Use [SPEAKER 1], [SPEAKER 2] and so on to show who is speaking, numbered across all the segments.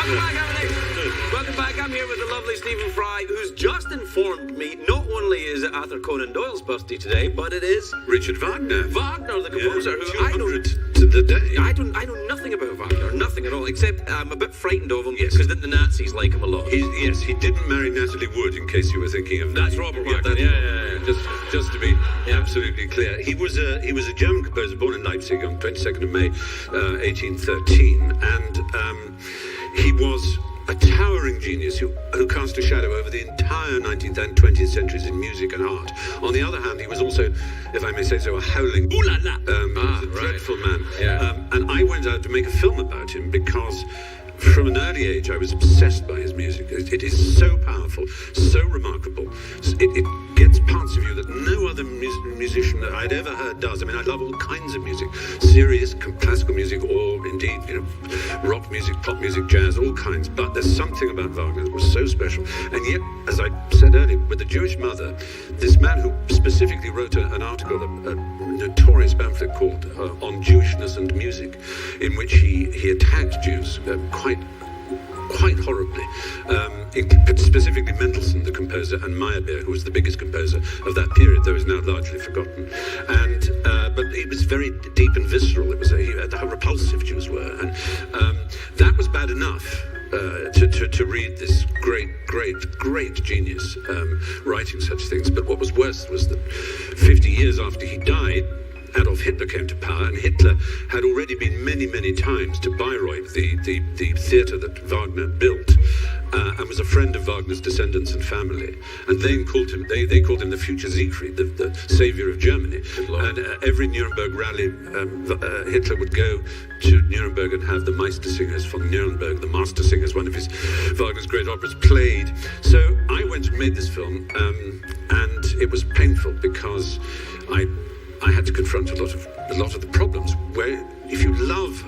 [SPEAKER 1] Welcome back. I'm here with the lovely Stephen Fry, who's just informed me not only is it Arthur Conan Doyle's birthday today, but it is
[SPEAKER 2] Richard Wagner.
[SPEAKER 1] Wagner, the composer, who
[SPEAKER 2] 200 to the day.
[SPEAKER 1] I know nothing about Wagner, nothing at all, except I'm a bit frightened of him because the Nazis like him a lot.
[SPEAKER 2] He didn't marry Natalie Wood, in case you were thinking of.
[SPEAKER 1] That's Robert Wagner.
[SPEAKER 2] Yeah. Just to be absolutely clear, he was a German composer born in Leipzig on 22nd of May, 1813, and he was a towering genius who cast a shadow over the entire 19th and 20th centuries in music and art. On the other hand, he was also, if I may say so, a howling dreadful man.
[SPEAKER 1] Yeah.
[SPEAKER 2] And I went out to make a film about him because from an early age I was obsessed by his music. It is so powerful, so remarkable. It gets parts of you that no other musician that I'd ever heard does. I mean, I love all kinds of music, serious classical music, or indeed, rock music, pop music, jazz, all kinds. But there's something about Wagner that was so special. And yet, as I said earlier, with a Jewish mother, this man who specifically wrote an article, a notorious pamphlet called On Jewishness and Music, in which he attacked Jews quite horribly, specifically Mendelssohn, the composer, and Meyerbeer, who was the biggest composer of that period, though is now largely forgotten. And but it was very deep and visceral. It was how repulsive Jews were, and that was bad enough. To read this great genius writing such things. But what was worse was that 50 years after he died, Adolf Hitler came to power, and Hitler had already been many times to Bayreuth, the theatre that Wagner built, and was a friend of Wagner's descendants and family. And they called him the future Siegfried, the savior of Germany. And every Nuremberg rally, Hitler would go to Nuremberg and have the Meistersingers from Nuremberg, the master singers, one of Wagner's great operas, played. So I went and made this film, and it was painful because I had to confront a lot of the problems where if you love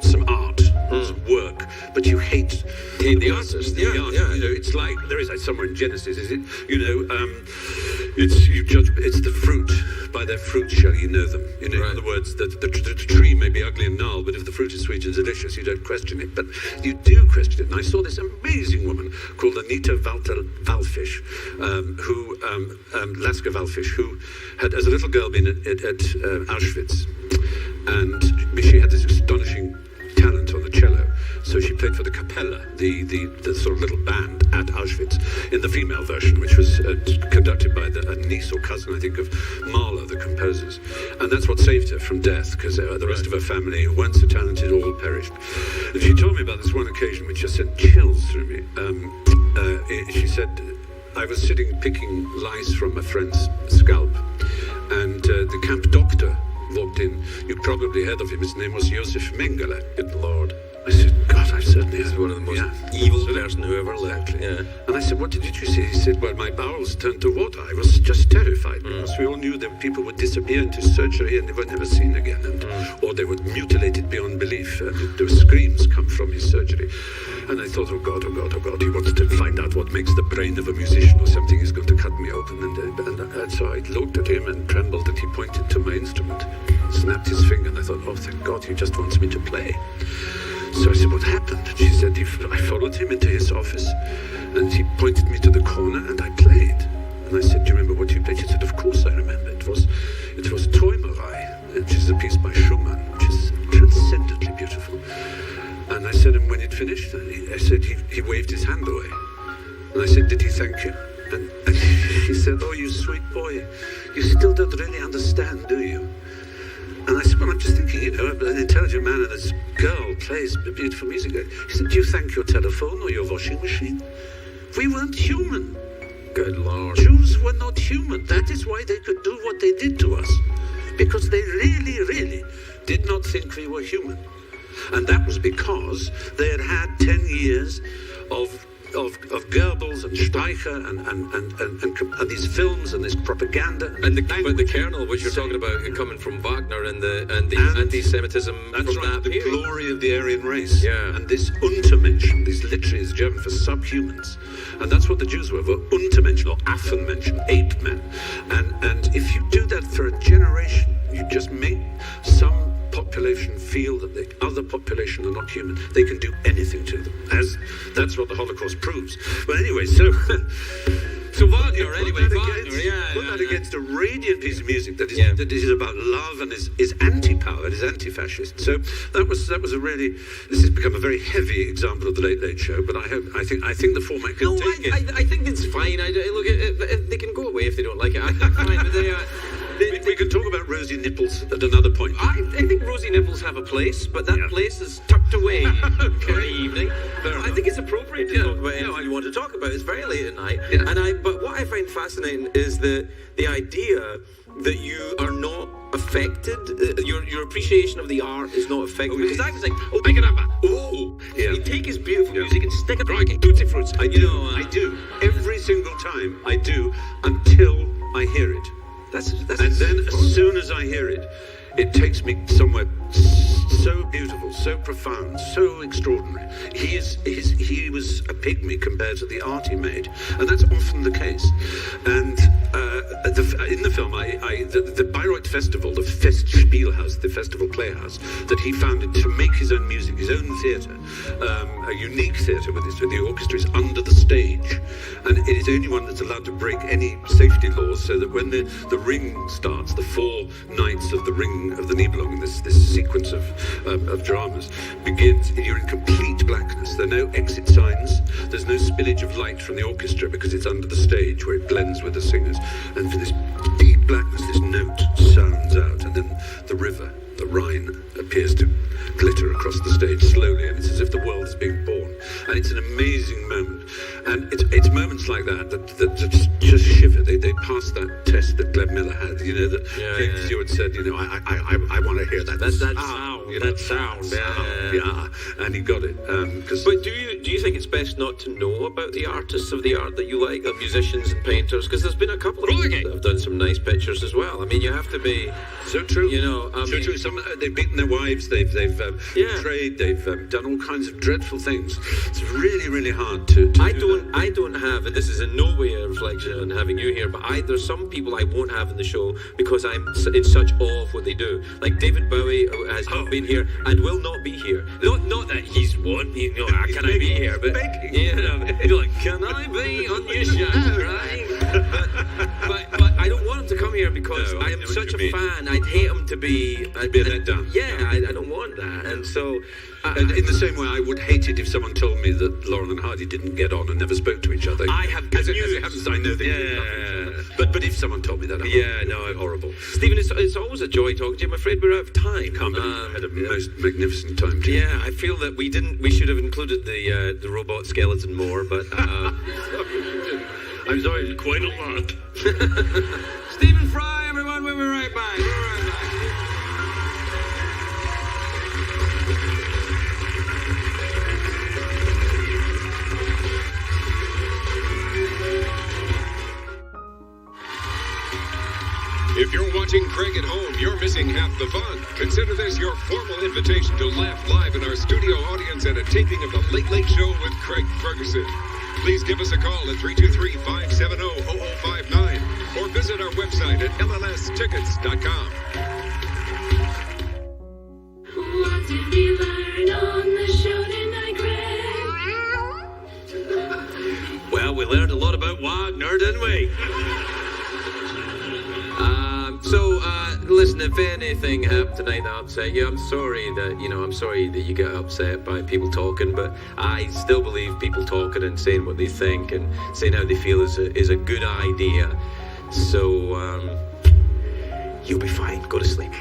[SPEAKER 2] some art, some work, but you hate the artist. It's like there is somewhere in Genesis. Is it? You judge. It's the fruit. By their fruit shall you know them. In other words, the tree may be ugly and gnarled, but if the fruit is sweet and delicious, you don't question it. But you do question it. And I saw this amazing woman called Anita Walfish, Laska Walfish, who had, as a little girl, been at Auschwitz, and she had this astonishing talent on the cello. So she played for the Kapelle, the sort of little band at Auschwitz, in the female version, which was conducted by a niece or cousin, I think, of Mahler, the composers. And that's what saved her from death, because the rest of her family, who weren't so talented, all perished. And she told me about this one occasion which just sent chills through me. She said, I was sitting picking lice from a friend's scalp, and the camp doctor walked in. You probably heard of him. His name was Josef Mengele. Good Lord. I said, God, I've certainly heard
[SPEAKER 1] one of the most evil person who ever lived.
[SPEAKER 2] Exactly. Yeah. And I said, what did you see? He said, well, my bowels turned to water. I was just terrified because we all knew that people would disappear into surgery and they were never seen again, or they would mutilate it beyond belief. And the screams come from his surgery. And I thought, oh God, he wants to find out what makes the brain of a musician or something. He's going to cut me open. And so I looked at him and trembled, and he pointed to my instrument, snapped his finger, and I thought, oh, thank God, he just wants me to play. So I said, what happened? She said, I followed him into his office, and he pointed me to the corner, and I played. And I said, do you remember what you played? She said, of course I remember. It was Träumerei, which is a piece by Schumann, which is transcendently beautiful. And I said, and when it finished, I said, he waved his hand away. And I said, did he thank you? And he said, oh, you sweet boy, you still don't really understand, do you? And I said, well, I'm just thinking, an intelligent man and this girl plays beautiful music. He said, do you thank your telephone or your washing machine? We weren't human.
[SPEAKER 1] Good Lord.
[SPEAKER 2] Jews were not human. That is why they could do what they did to us. Because they really did not think we were human. And that was because they had had 10 years of Goebbels and Streicher and these films and this propaganda
[SPEAKER 1] and the kernel, which you're talking about, coming from Wagner and the anti-Semitism from that
[SPEAKER 2] the
[SPEAKER 1] period.
[SPEAKER 2] Glory of the Aryan race.
[SPEAKER 1] Yeah.
[SPEAKER 2] And this Untermenschen, this literally is German for subhumans, and that's what the Jews were Untermenschen or Affenmenschen, ape men. And if you do that for a generation, you just make some population feel that the other population are not human. They can do anything to them, as That's what the Holocaust proves. But anyway, so...
[SPEAKER 1] So Wagner, anyway,
[SPEAKER 2] Put that against a radiant piece of music that is about love and is anti-power, is anti-fascist. So that was a really. This has become a very heavy example of the Late Late Show. But I think the format can take it.
[SPEAKER 1] I think it's fine. Look, they can go away if they don't like it. I think fine, but
[SPEAKER 2] we can talk about rosy nipples at another point.
[SPEAKER 1] I think rosy nipples have a place, but that place is tucked away for the evening. I think it's appropriate to talk about anything you want to talk about. It's very late at night, but what I find fascinating is the idea that you are not affected. Your appreciation of the art is not affected. Because I was like, pick it up. He'd take his beautiful music and stick it right. Tutti fruits.
[SPEAKER 2] I do. Every single time I do until I hear it. And then as soon as I hear it, it takes me somewhere so beautiful, so profound, so extraordinary. He was a pygmy compared to the art he made, and that's often the case. And in the film, the Bayreuth Festival, the Festspielhaus, the festival playhouse that he founded to make his own music, his own theatre, a unique theatre with the orchestra is under the stage, and it is the only one that's allowed to break any safety laws, so that when the ring starts, the 4 nights of the ring of the Nibelung, this sequence of dramas begins, you're in complete blackness. There are no exit signs. There's no spillage of light from the orchestra because it's under the stage where it blends with the singers. And for this deep blackness, this note sounds out, and then the river, the Rhine, appears to glitter across the stage slowly, and it's as if the world is being born. And it's an amazing moment. And it's moments like that just shiver. They pass that test that Gleb Miller had, that James Stewart said, I want to hear that. That sound. And he got it.
[SPEAKER 1] But do you think it's best not to know about the artists of the art that you like, the musicians and painters? Because there's been a couple of people that have done some nice pictures as well. I mean, you have to be
[SPEAKER 2] so true. So true. Some they've beaten their wives. They've betrayed. They've done all kinds of dreadful things. It's really, really hard to
[SPEAKER 1] I don't have, and this is in no way a reflection on having you here, but there's some people I won't have in the show because I'm in such awe of what they do. Like David Bowie has not been here and will not be here. Not that he's won, can I be here? But you're like, can I be on your show, right? But I don't want him to come here because I am such a fan. I'd hate him to be
[SPEAKER 2] let down.
[SPEAKER 1] Yeah, I don't want that, and so.
[SPEAKER 2] And in the same way, I would hate it if someone told me that Lauren and Hardy didn't get on and never spoke to each other.
[SPEAKER 1] I have
[SPEAKER 2] as it happens, I know they did nothing. But if someone told me that, horrible.
[SPEAKER 1] Stephen, it's always a joy talking to you. I'm afraid we're out of time.
[SPEAKER 2] Can't believe had a most magnificent time. Too.
[SPEAKER 1] Yeah, I feel that we should have included the robot skeleton more, but
[SPEAKER 2] I'm sorry, it's quite a lot.
[SPEAKER 1] Stephen Fry, everyone, we'll be right back.
[SPEAKER 3] If you're watching Craig at home, you're missing half the fun. Consider this your formal invitation to laugh live in our studio audience at a taping of The Late Late Show with Craig Ferguson. Please give us a call at 323-570-0059 or visit our website at llstickets.com.
[SPEAKER 4] What did we learn on the show tonight, Craig?
[SPEAKER 1] Well, we learned a lot about Wagner, didn't we? Listen, if anything happened tonight that upset you, I'm sorry that you get upset by people talking, but I still believe people talking and saying what they think and saying how they feel is a good idea. So, you'll be fine. Go to sleep.